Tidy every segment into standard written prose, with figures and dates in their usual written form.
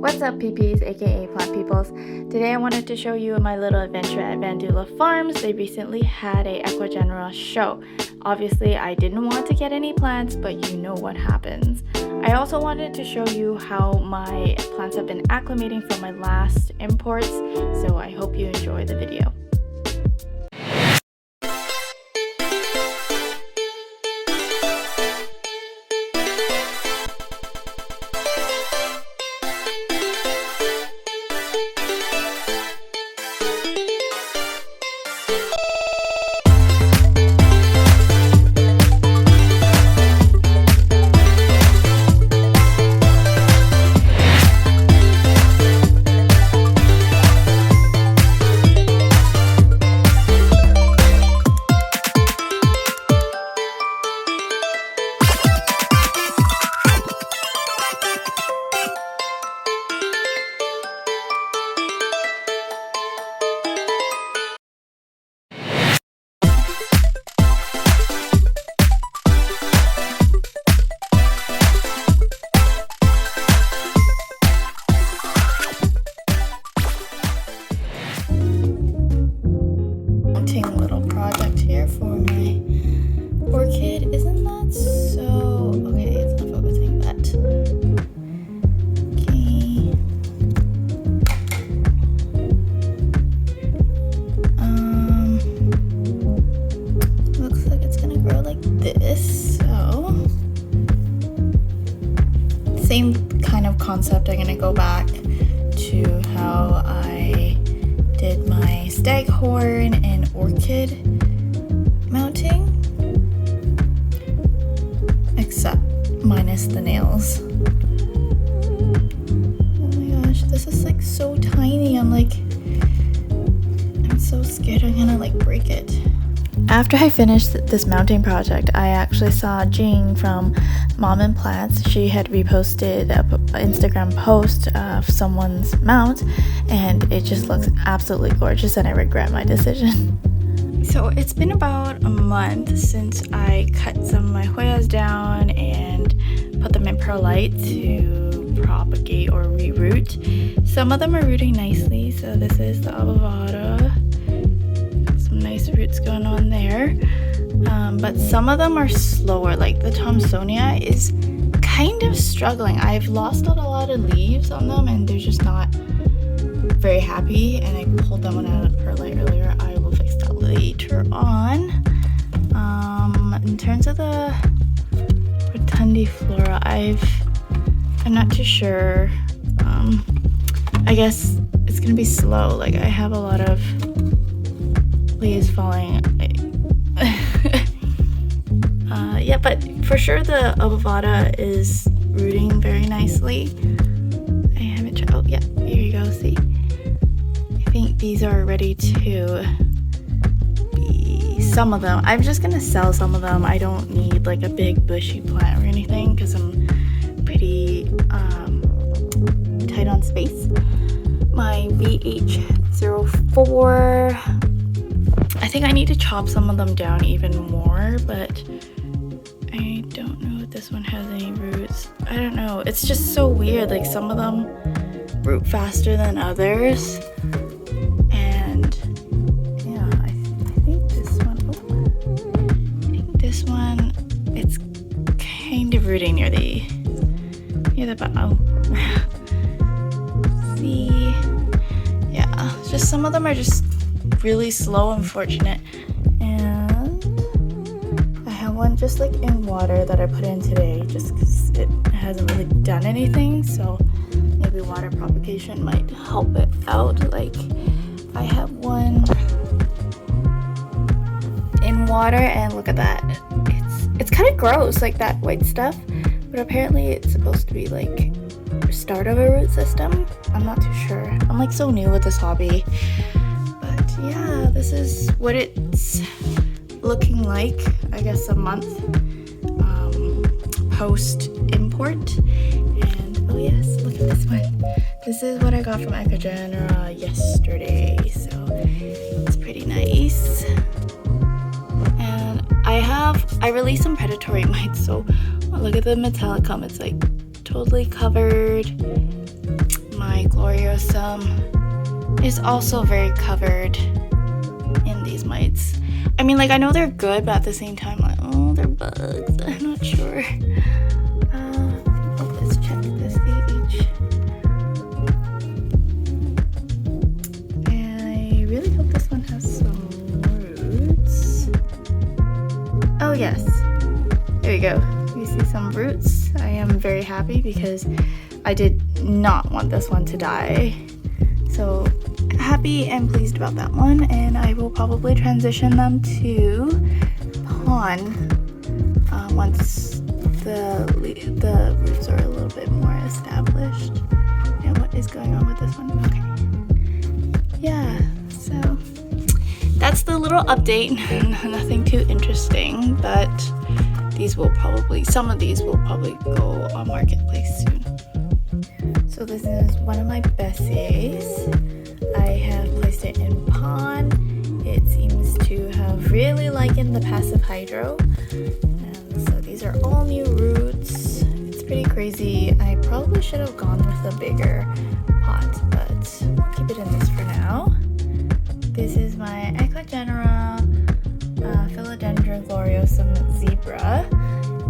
What's up, PPs, aka plant peoples? Today I wanted to show you my little adventure at Vandula Farms. They recently had a Ecuagenera show. Obviously I didn't want to get any plants, but you know what happens. I also wanted to show you how my plants have been acclimating from my last imports, so I hope you enjoy the video. Little project here for my orchid. Isn't that so okay? It's not focusing, but okay. Looks like it's gonna grow like this. So same kind of concept. I'm gonna go back to how I did my staghorn and orchid mounting, except minus the nails. Oh my gosh, this is like so tiny. I'm so scared I'm gonna like break it. After I finished this mounting project, I actually saw Jing from Mom and Plants. She had reposted an Instagram post of someone's mount, and it just looks absolutely gorgeous, and I regret my decision. So it's been about a month since I cut some of my Hoyas down and put them in perlite to propagate or reroot. Some of them are rooting nicely, so this is the avocado. Some nice roots going on there, but some of them are slower. Like the Thomsonia is kind of struggling. I've lost out a lot of leaves on them and they're just not very happy, and I pulled that one out of perlite earlier. I will fix that later on. In terms of the Rotundiflora, I'm not too sure. I guess it's gonna be slow. Like I have a lot of leaves falling. Yeah, but for sure the avocado is rooting very nicely. I haven't tried. Oh yeah, here you go. See, I think these are ready to be. Some of them I'm just gonna sell. Some of them I don't need like a big bushy plant or anything because I'm pretty tight on space. My VH04, I think I need to chop some of them down even more, but I don't know if this one has any roots. I don't know. It's just so weird. Like some of them root faster than others. And yeah, I think this one, it's kind of rooting near the bottom. See? Yeah, just some of them are just really slow, unfortunate. And I have one just like in water that I put in today just because it hasn't really done anything, so maybe water propagation might help it out. Like I have one in water and look at that, it's kind of gross, like that white stuff, but apparently it's supposed to be like start of a root system. I'm not too sure. I'm like so new with this hobby. Yeah, this is what it's looking like, I guess a month post import. And oh yes, look at this one. This is what I got from Ecuagenera yesterday, so it's pretty nice. And I released some predatory mites, so look at the metallicum. It's like totally covered. gloriosum is also very covered in these mites. I mean, like, I know they're good, but at the same time, like, oh, they're bugs. I'm not sure. Let's check this pH. And I really hope this one has some roots. Oh, yes. There we go. You see some roots. I am very happy because I did not want this one to die. So happy and pleased about that one, and I will probably transition them to pond once the roots are a little bit more established. And what is going on with this one? Okay. Yeah, so that's the little update. Nothing too interesting, but some of these will probably go on marketplace soon. So this is one of my bessies. I have placed it in pond. It seems to have really likened the passive hydro. And so these are all new roots. It's pretty crazy. I probably should have gone with a bigger pot, but we'll keep it in this for now. This is my Ecuagenera Philodendron gloriosum zebra,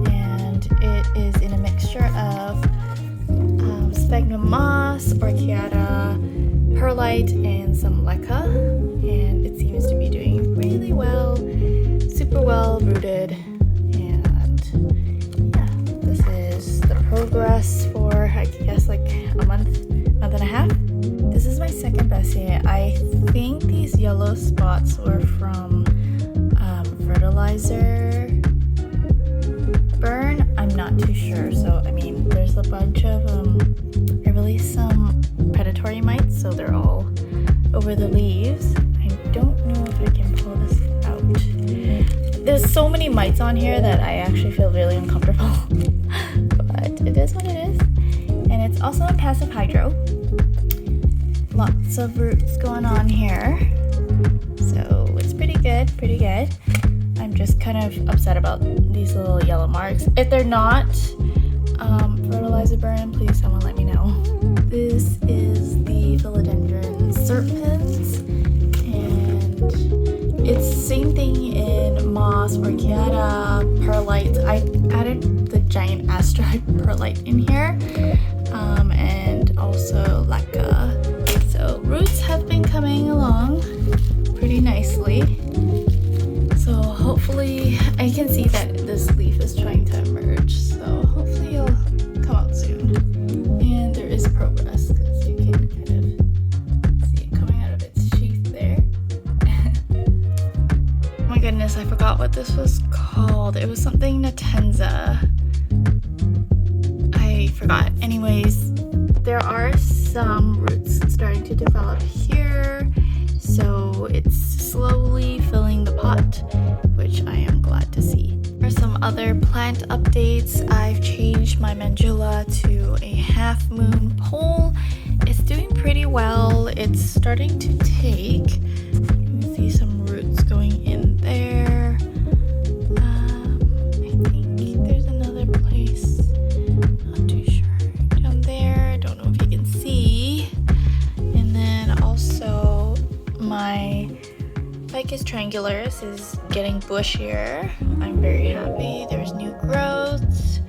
and it is in a mixture of sphagnum moss, orchiata, perlite, and some leca, and it seems to be doing really well, super well rooted. And yeah, this is the progress for, I guess, like a month and a half. This is my second bessie. I think these yellow spots were from fertilizer burn. I'm not too sure. So I mean, there's a bunch of I released some predatory mites, so they're all over the leaves. I don't know if I can pull this out. There's so many mites on here that I actually feel really uncomfortable. But it is what it is. And it's also in passive hydro. Lots of roots going on here. So it's pretty good, pretty good. I'm just kind of upset about these little yellow marks. If they're not fertilizer burn, please someone let me know. This is the philodendron serpens, and it's same thing in moss, orchiata, perlite. I added the giant asteroid perlite in here, and also leca. So roots have been coming along pretty nicely. So hopefully, I can see that this leaf is trying to emerge. So hopefully it'll come out soon. And there is progress because you can kind of see it coming out of its sheath there. Oh my goodness, I forgot what this was called. It was something Natenza. I forgot. Anyways, there are some roots starting to develop here. So it's slowly filling the pot, which I am glad to see. For some other plant updates, I've changed my Vandula to a half moon pole. It's doing pretty well. It's starting to take. You can see some roots going in there. I think there's another place. Not too sure. Down there. I don't know if you can see. And then also my Ficus triangularis is getting bushier. I'm very happy. There's new growths.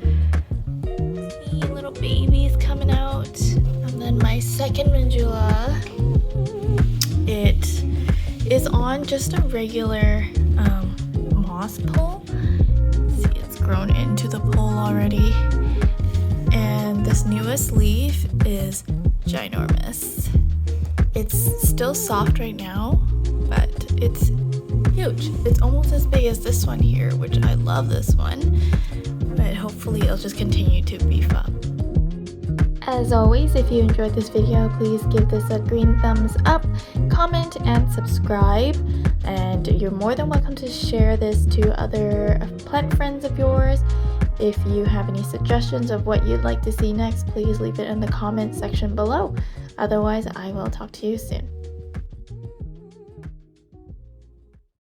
See little babies coming out. And then my second Vandula, it is on just a regular moss pole. See, it's grown into the pole already. And this newest leaf is ginormous. It's still soft right now, but it's huge. It's almost as big as this one here, which I love this one, but hopefully it'll just continue to beef up. As always, if you enjoyed this video, please give this a green thumbs up, comment, and subscribe. And you're more than welcome to share this to other plant friends of yours. If you have any suggestions of what you'd like to see next, please leave it in the comment section below. Otherwise, I will talk to you soon.